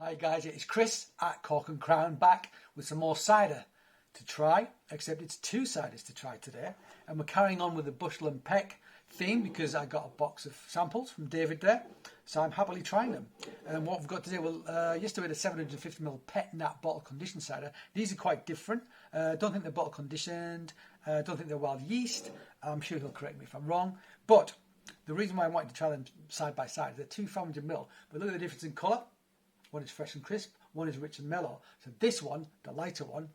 Hi guys, it's Chris at Cork and Crown back with some more cider to try, except it's two ciders to try today. And we're carrying on with the Bushel and Peck theme because I got a box of samples from David there. So I'm happily trying them. And what we've got today, well, yesterday we had a 750ml Pet Nat bottle conditioned cider. These are quite different. Don't think they're bottle conditioned. Don't think they're wild yeast. I'm sure he'll correct me if I'm wrong. But the reason why I wanted to try them side by side, they're 2 400ml. But look at the difference in colour. One is fresh and crisp, one is rich and mellow. So this one, the lighter one,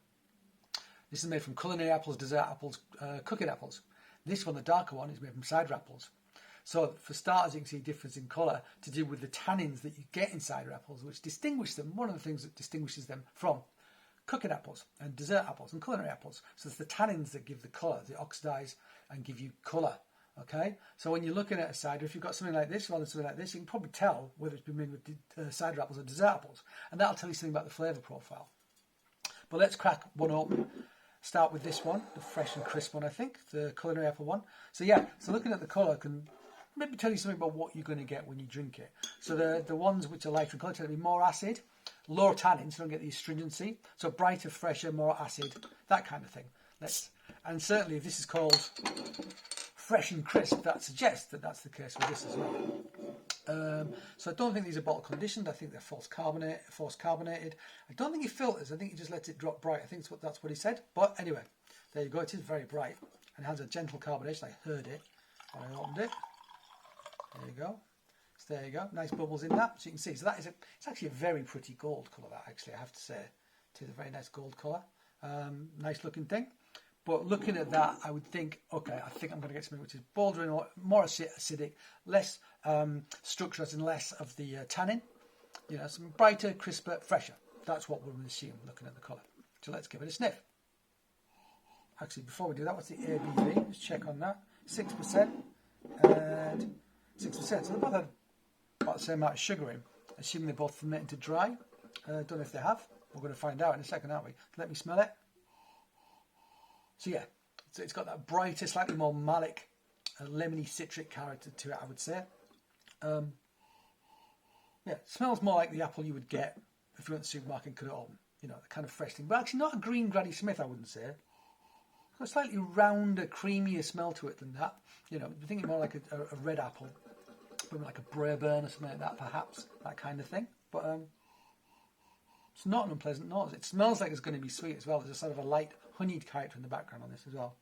this is made from culinary apples, dessert apples, cooking apples. This one, the darker one, is made from cider apples. So for starters, you can see a difference in colour to do with the tannins that you get in cider apples, which distinguish them, one of the things that distinguishes them from cooking apples and dessert apples and culinary apples. So it's the tannins that give the colour, they oxidise and give you colour. Okay, so when you're looking at a cider, if you've got something like this rather than something like this, you can probably tell whether it's been made with cider apples or dessert apples, and that'll tell you something about the flavour profile. But let's crack one open. Start with this one, the fresh and crisp one, I think, the culinary apple one. So yeah, so looking at the colour can maybe tell you something about what you're going to get when you drink it. So the ones which are lighter in colour tend to be more acid, lower tannin, so you don't get the astringency. So brighter, fresher, more acid, that kind of thing. And certainly if this is called fresh and crisp, that suggests that that's the case with this as well. So I don't think these are bottle conditioned. I think they're force carbonated. I don't think he filters. I think he just lets it drop bright. I think that's what he said. But anyway, there you go. It is very bright and has a gentle carbonation. I heard it when I opened it. There you go. So there you go. Nice bubbles in that, so you can see. So that is it's actually a very pretty gold colour. That actually, I have to say, it is a very nice gold colour. Nice looking thing. But looking at that, I would think, okay, I think I'm going to get something which is bolder and more acidic, less structure, and less of the tannin. You know, some brighter, crisper, fresher. That's what we'll assume looking at the colour. So let's give it a sniff. Actually, before we do that, what's the ABV? Let's check on that. 6% and 6%. So they both have about the same amount of sugar in, assuming they both ferment into dry. Don't know if they have. We're going to find out in a second, aren't we? Let me smell it. So yeah, so it's got that brighter, slightly more malic, lemony, citric character to it, I would say. Yeah, it smells more like the apple you would get if you went to the supermarket and cut it open. You know, the kind of fresh thing. But actually not a green Granny Smith, I wouldn't say. It's got a slightly rounder, creamier smell to it than that. You know, I'm thinking more like a red apple. Maybe like a Braeburn or something like that, perhaps. That kind of thing. But it's not an unpleasant nose. It smells like it's going to be sweet as well. There's a sort of a light honeyed character in the background on this as well.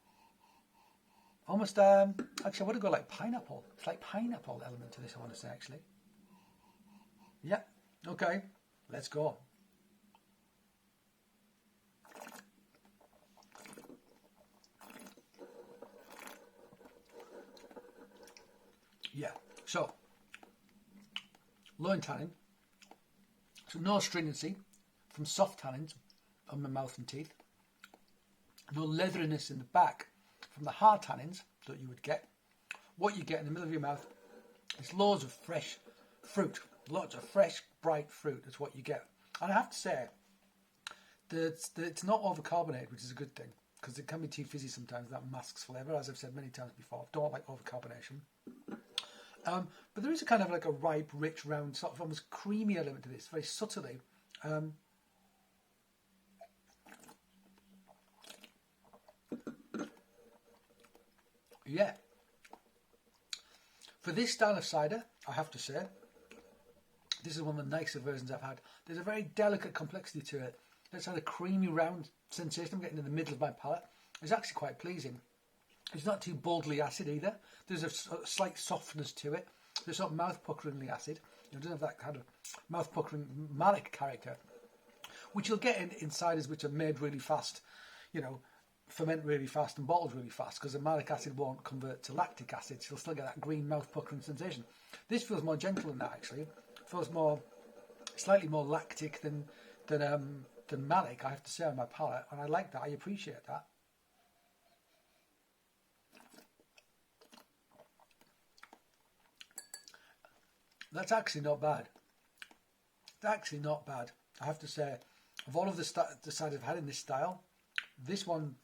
Almost, actually I want to go like pineapple. It's like pineapple element to this, I want to say, actually. Yeah, okay, let's go. Yeah, so, low in tannin, so no astringency from soft tannins on my mouth and teeth. No leatheriness in the back from the hard tannins that you would get. What you get in the middle of your mouth is loads of fresh fruit. Lots of fresh, bright fruit is what you get. And I have to say that it's not overcarbonated, which is a good thing, because it can be too fizzy sometimes. That masks flavour, as I've said many times before. Don't like overcarbonation. But there is a kind of like a ripe, rich, round, sort of almost creamy element to this, very subtly. Yeah. For this style of cider, I have to say, this is one of the nicer versions I've had. There's a very delicate complexity to it. It's had a creamy round sensation I'm getting in the middle of my palate. It's actually quite pleasing. It's not too boldly acid either. There's a slight softness to it. There's sort of mouth-puckeringly acid. It doesn't have that kind of mouth-puckering malic character, which you'll get in ciders which are made really fast, you know, ferment really fast and bottled really fast, because the malic acid won't convert to lactic acid, so you'll still get that green mouth puckering sensation. This feels more gentle than that, actually. It feels slightly more lactic than malic, I have to say, on my palate, and I like that. I appreciate that. That's actually not bad. It's actually not bad, I have to say. Of all of the ciders I've had in this style, this one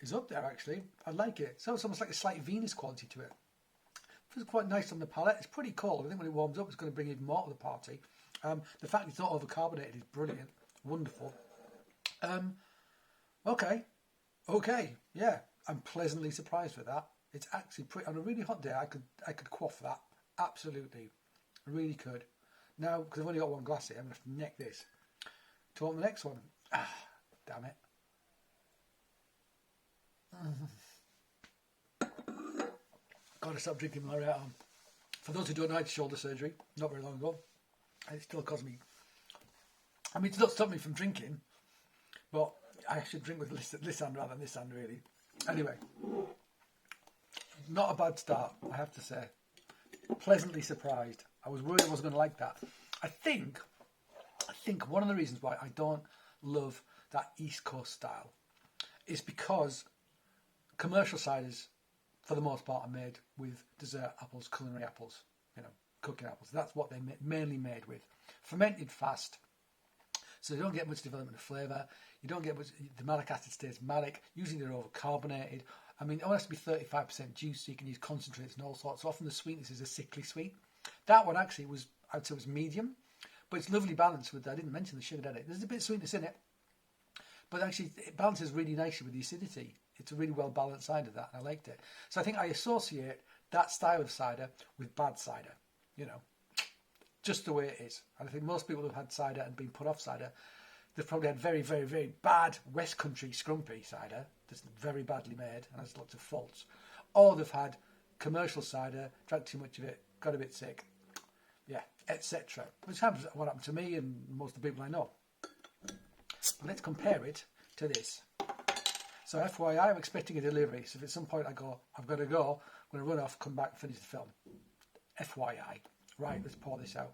is up there, actually. I like it. So it's almost like a slight Venus quality to it. Feels quite nice on the palate. It's pretty cold. I think when it warms up, it's going to bring even more to the party. The fact it's not overcarbonated is brilliant, wonderful. Okay, yeah, I'm pleasantly surprised with that. It's actually pretty. On a really hot day, I could quaff that. Absolutely, I really could. Now, because I've only got one glass here, I'm going to have to neck this to open the next one. Damn it. Got to stop drinking while we're at home. For those who don't know, I had shoulder surgery not very long ago. And it still caused me... I mean, it's not stopped me from drinking, but I should drink with this hand rather than this hand, really. Anyway, not a bad start, I have to say. Pleasantly surprised. I was worried I wasn't going to like that. I think one of the reasons why I don't love that East Coast style is because commercial ciders, for the most part, are made with dessert apples, culinary apples, cooking apples. That's what they're mainly made with. Fermented fast, so you don't get much development of flavour. You don't get much, the malic acid stays malic. Usually they're overcarbonated. I mean, it has to be 35% juice, so you can use concentrates and all sorts. So often the sweetness is a sickly sweet. That one actually was, I'd say, was medium, but it's lovely balance with, I didn't mention the sugar, did I? There's a bit of sweetness in it, but actually it balances really nicely with the acidity. It's a really well balanced cider, that, and I liked it. So I think I associate that style of cider with bad cider, just the way it is. And I think most people who've had cider and been put off cider, they've probably had very, very, very bad West Country scrumpy cider that's very badly made and has lots of faults. Or they've had commercial cider, drank too much of it, got a bit sick, etc. Which happens, what happened to me and most of the people I know. But let's compare it to this. So FYI, I'm expecting a delivery. So if at some point I go, I've got to go, I'm going to run off, come back and finish the film. FYI. Right, let's pour this out.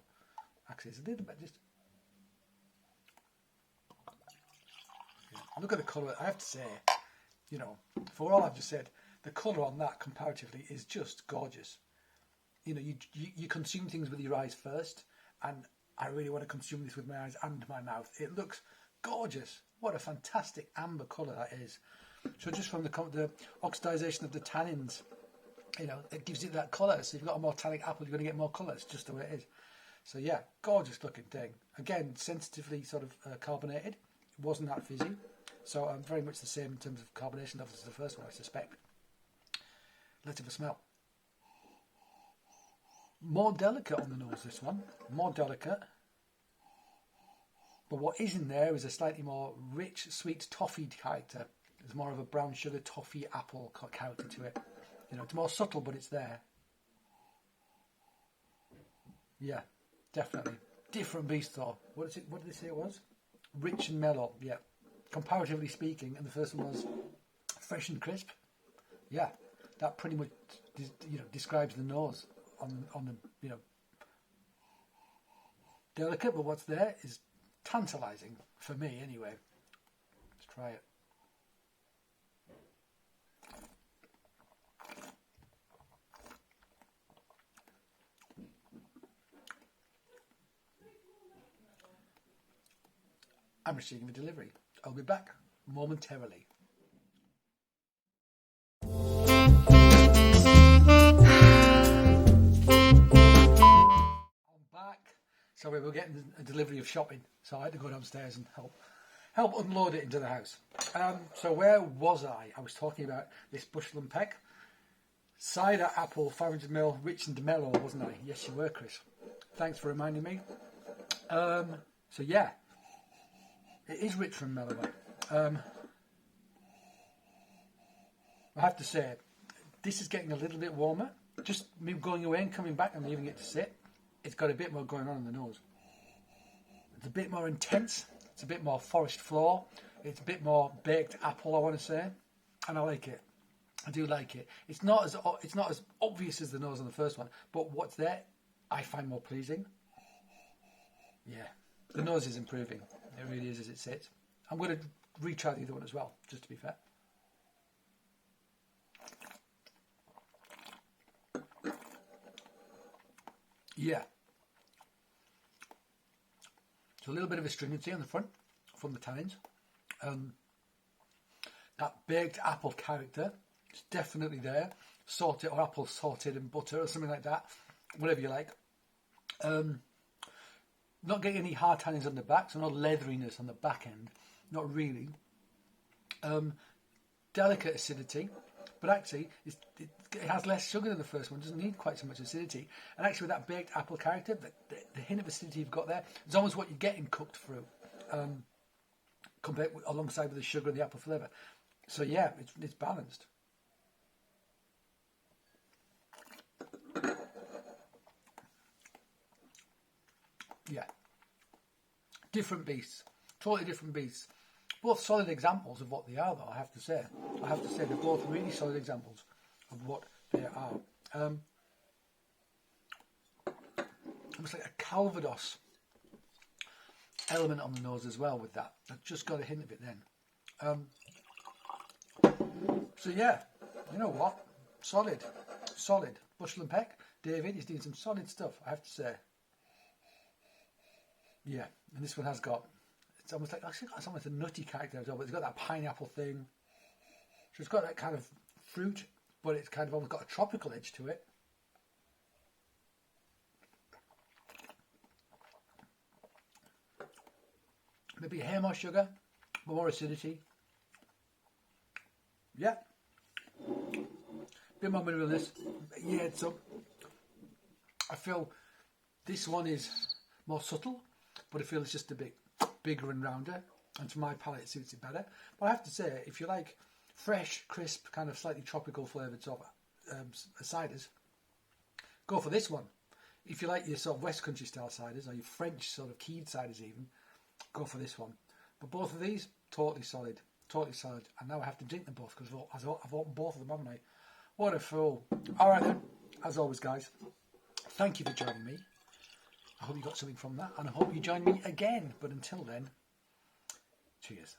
Actually, it's a little bit just... Look at the colour. I have to say, for all I've just said, the colour on that comparatively is just gorgeous. You consume things with your eyes first, and I really want to consume this with my eyes and my mouth. It looks gorgeous. What a fantastic amber colour that is. So just from the oxidisation of the tannins, it gives it that colour. So if you've got a more tannic apple, you're going to get more colour. It's just the way it is. So yeah, gorgeous looking thing. Again, sensitively sort of carbonated. It wasn't that fizzy. So very much the same in terms of carbonation levels as the first one, I suspect. Let's have a smell. More delicate on the nose, this one. More delicate. But what is in there is a slightly more rich, sweet, toffee character. There's more of a brown sugar, toffee, apple character to it. It's more subtle, but it's there. Yeah, definitely. Different beast, though. What did they say it was? Rich and mellow, yeah. Comparatively speaking, and the first one was fresh and crisp. Yeah, that pretty much, describes the nose on the, delicate, but what's there is tantalising, for me anyway. Let's try it. I'm receiving a delivery. I'll be back momentarily. I'm back. So we were getting a delivery of shopping, so I had to go downstairs and help unload it into the house. So where was I? I was talking about this Bushel and Peck cider apple 500ml rich and mellow, wasn't I? Yes, you were, Chris. Thanks for reminding me. So yeah, it is rich and mellow. I have to say, this is getting a little bit warmer. Just me going away and coming back and leaving it to sit, it's got a bit more going on in the nose. It's a bit more intense. It's a bit more forest floor. It's a bit more baked apple, I want to say, and I like it. I do like it. It's not as obvious as the nose on the first one, but what's there, I find more pleasing. Yeah, the nose is improving. It really is as it sits. I'm going to retry the other one as well, just to be fair. Yeah. So a little bit of astringency on the front from the tannins. That baked apple character is definitely there. Sauteed or apple sauteed in butter or something like that. Whatever you like. Not getting any hard tannins on the back, so no leatheriness on the back end. Not really. Delicate acidity, but actually it has less sugar than the first one. It doesn't need quite so much acidity. And actually with that baked apple character, the hint of acidity you've got there is almost what you get in cooked fruit, compared alongside with the sugar and the apple flavour. So yeah, it's balanced. Yeah. Different beasts. Totally different beasts. Both solid examples of what they are, though, I have to say. They're both really solid examples of what they are. Almost like a Calvados element on the nose as well with that. I've just got a hint of it then. So yeah, you know what? Solid. Bushel and Peck. David is doing some solid stuff, I have to say. Yeah, and this one has got, it's almost like, actually it's almost a nutty character as well, but it's got that pineapple thing. So it's got that kind of fruit, but it's kind of almost got a tropical edge to it. Maybe a hair more sugar, but more acidity. Yeah. Bit more mineralness. Yeah, so I feel this one is more subtle, but I feel it's just a bit bigger and rounder, and to my palate it suits it better. But I have to say, if you like fresh, crisp, kind of slightly tropical flavoured sort of ciders, go for this one. If you like your sort of West Country style ciders, or your French sort of keyed ciders even, go for this one. But both of these, totally solid. And now I have to drink them both because I've opened both of them, haven't I? What a fool. All right then, as always guys, thank you for joining me. I hope you got something from that, and I hope you join me again. But until then, cheers.